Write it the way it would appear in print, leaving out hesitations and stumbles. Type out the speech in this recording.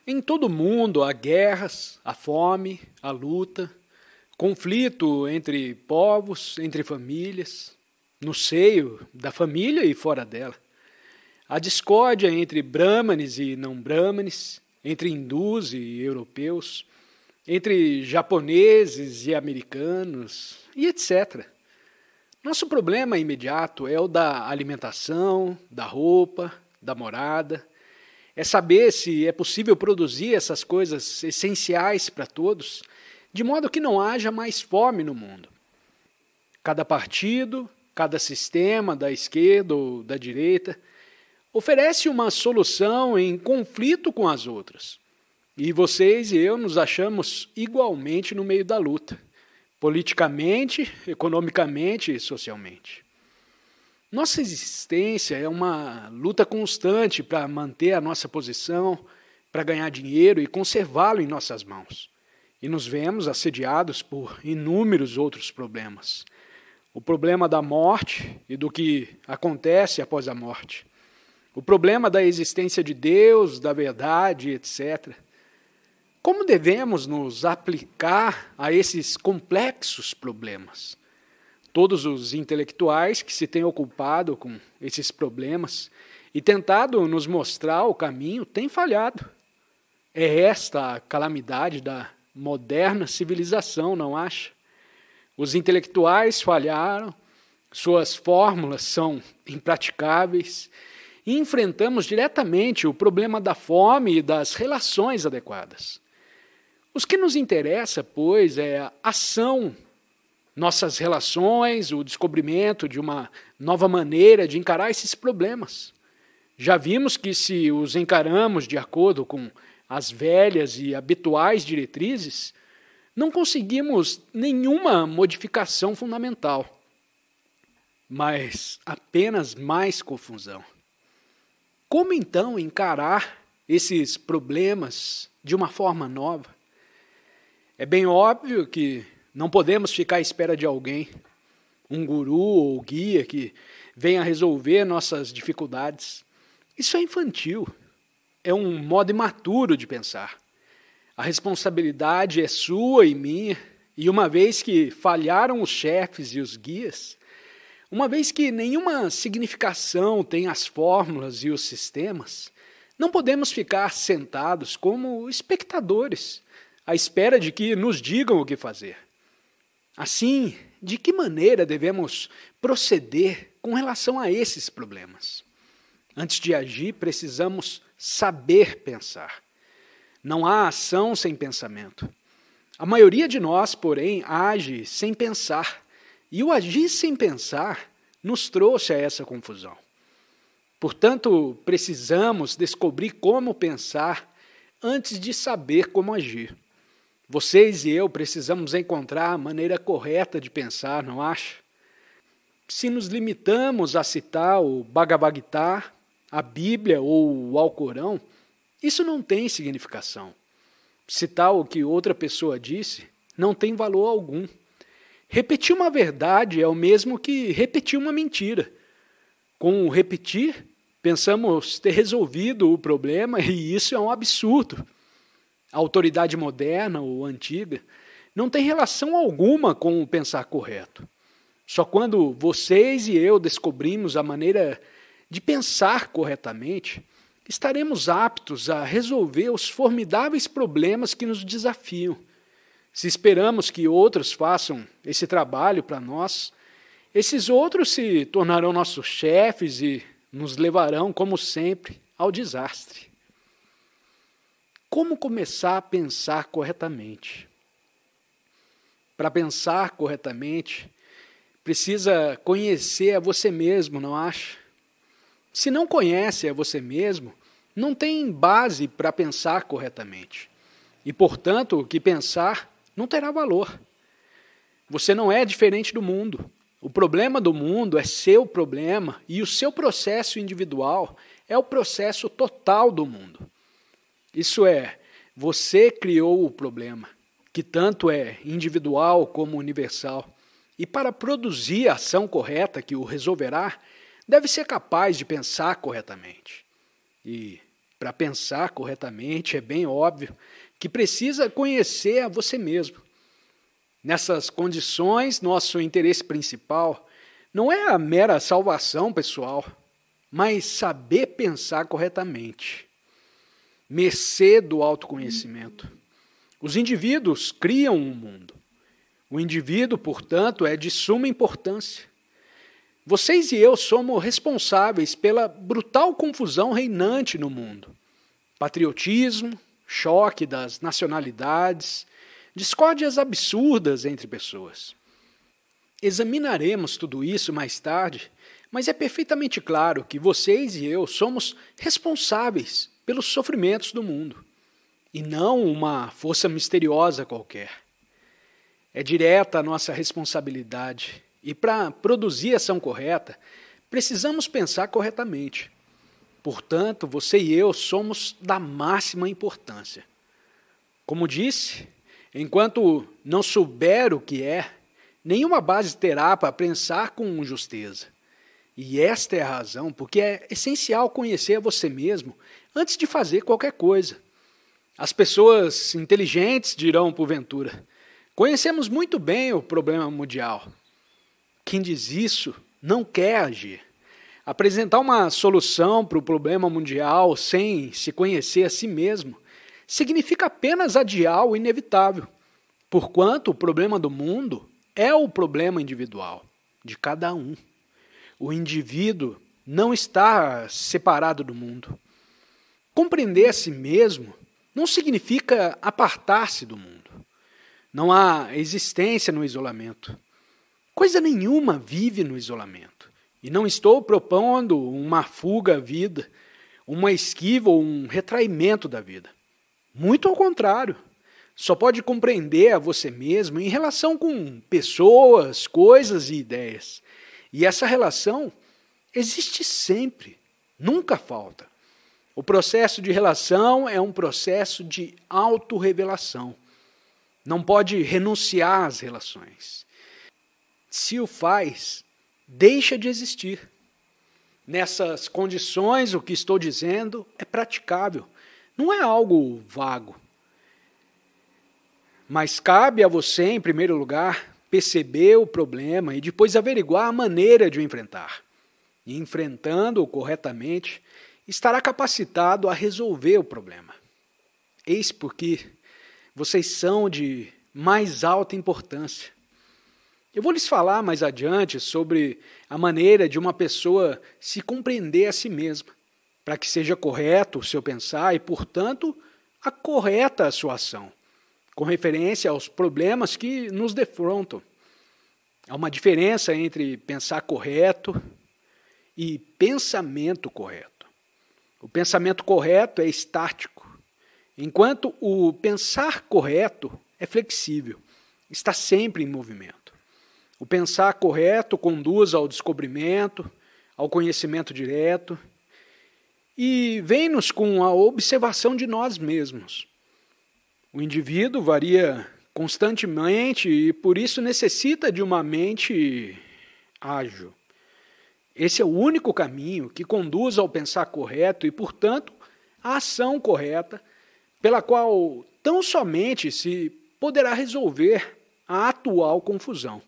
Em todo o mundo há guerras, há fome, há luta, conflito entre povos, entre famílias, no seio da família e fora dela. Há discórdia entre brâmanes e não brâmanes, entre hindus e europeus, entre japoneses e americanos, e etc. Nosso problema imediato é o da alimentação, da roupa, da morada. É saber se é possível produzir essas coisas essenciais para todos, de modo que não haja mais fome no mundo. Cada partido, cada sistema, da esquerda ou da direita, oferece uma solução em conflito com as outras. E vocês e eu nos achamos igualmente no meio da luta, politicamente, economicamente e socialmente. Nossa existência é uma luta constante para manter a nossa posição, para ganhar dinheiro e conservá-lo em nossas mãos. E nos vemos assediados por inúmeros outros problemas. O problema da morte e do que acontece após a morte. O problema da existência de Deus, da verdade, etc. Como devemos nos aplicar a esses complexos problemas? Todos os intelectuais que se têm ocupado com esses problemas e tentado nos mostrar o caminho têm falhado. É esta a calamidade da moderna civilização, não acha? Os intelectuais falharam, suas fórmulas são impraticáveis e enfrentamos diretamente o problema da fome e das relações adequadas. O que nos interessa, pois, é a ação, nossas relações, o descobrimento de uma nova maneira de encarar esses problemas. Já vimos que se os encaramos de acordo com as velhas e habituais diretrizes, não conseguimos nenhuma modificação fundamental, mas apenas mais confusão. Como então encarar esses problemas de uma forma nova? É bem óbvio que não podemos ficar à espera de alguém, um guru ou guia que venha resolver nossas dificuldades. Isso é infantil, é um modo imaturo de pensar. A responsabilidade é sua e minha, e uma vez que falharam os chefes e os guias, uma vez que nenhuma significação tem as fórmulas e os sistemas, não podemos ficar sentados como espectadores, à espera de que nos digam o que fazer. Assim, de que maneira devemos proceder com relação a esses problemas? Antes de agir, precisamos saber pensar. Não há ação sem pensamento. A maioria de nós, porém, age sem pensar, e o agir sem pensar nos trouxe a essa confusão. Portanto, precisamos descobrir como pensar antes de saber como agir. Vocês e eu precisamos encontrar a maneira correta de pensar, não acha? Se nos limitamos a citar o Bhagavad Gita, a Bíblia ou o Alcorão, isso não tem significação. Citar o que outra pessoa disse não tem valor algum. Repetir uma verdade é o mesmo que repetir uma mentira. Com o repetir, pensamos ter resolvido o problema e isso é um absurdo. A autoridade moderna ou antiga não tem relação alguma com o pensar correto. Só quando vocês e eu descobrimos a maneira de pensar corretamente, estaremos aptos a resolver os formidáveis problemas que nos desafiam. Se esperamos que outros façam esse trabalho para nós, esses outros se tornarão nossos chefes e nos levarão, como sempre, ao desastre. Como começar a pensar corretamente? Para pensar corretamente, precisa conhecer a você mesmo, não acha? Se não conhece a você mesmo, não tem base para pensar corretamente. E, portanto, o que pensar não terá valor. Você não é diferente do mundo. O problema do mundo é seu problema e o seu processo individual é o processo total do mundo. Isso é, você criou o problema, que tanto é individual como universal. E para produzir a ação correta que o resolverá, deve ser capaz de pensar corretamente. E para pensar corretamente, é bem óbvio que precisa conhecer a você mesmo. Nessas condições, nosso interesse principal não é a mera salvação pessoal, mas saber pensar corretamente, mercê do autoconhecimento. Os indivíduos criam um mundo. O indivíduo, portanto, é de suma importância. Vocês e eu somos responsáveis pela brutal confusão reinante no mundo. Patriotismo, choque das nacionalidades, discórdias absurdas entre pessoas. Examinaremos tudo isso mais tarde, mas é perfeitamente claro que vocês e eu somos responsáveis pelos sofrimentos do mundo, e não uma força misteriosa qualquer. É direta a nossa responsabilidade. E para produzir a ação correta, precisamos pensar corretamente. Portanto, você e eu somos da máxima importância. Como disse, enquanto não souber o que é, nenhuma base terá para pensar com justeza. E esta é a razão porque é essencial conhecer a você mesmo antes de fazer qualquer coisa. As pessoas inteligentes dirão porventura: conhecemos muito bem o problema mundial. Quem diz isso não quer agir. Apresentar uma solução para o problema mundial sem se conhecer a si mesmo significa apenas adiar o inevitável, porquanto o problema do mundo é o problema individual, de cada um. O indivíduo não está separado do mundo. Compreender a si mesmo não significa apartar-se do mundo. Não há existência no isolamento. Coisa nenhuma vive no isolamento. E não estou propondo uma fuga à vida, uma esquiva ou um retraimento da vida. Muito ao contrário. Só pode compreender a você mesmo em relação com pessoas, coisas e ideias. E essa relação existe sempre, nunca falta. O processo de relação é um processo de autorrevelação. Não pode renunciar às relações. Se o faz, deixa de existir. Nessas condições, o que estou dizendo é praticável, não é algo vago. Mas cabe a você, em primeiro lugar, perceber o problema e depois averiguar a maneira de o enfrentar. E enfrentando-o corretamente, estará capacitado a resolver o problema. Eis porque vocês são de mais alta importância. Eu vou lhes falar mais adiante sobre a maneira de uma pessoa se compreender a si mesma, para que seja correto o seu pensar e, portanto, a correta a sua ação, com referência aos problemas que nos defrontam. Há uma diferença entre pensar correto e pensamento correto. O pensamento correto é estático, enquanto o pensar correto é flexível, está sempre em movimento. O pensar correto conduz ao descobrimento, ao conhecimento direto e vem-nos com a observação de nós mesmos. O indivíduo varia constantemente e por isso necessita de uma mente ágil. Esse é o único caminho que conduz ao pensar correto e, portanto, à ação correta, pela qual tão somente se poderá resolver a atual confusão.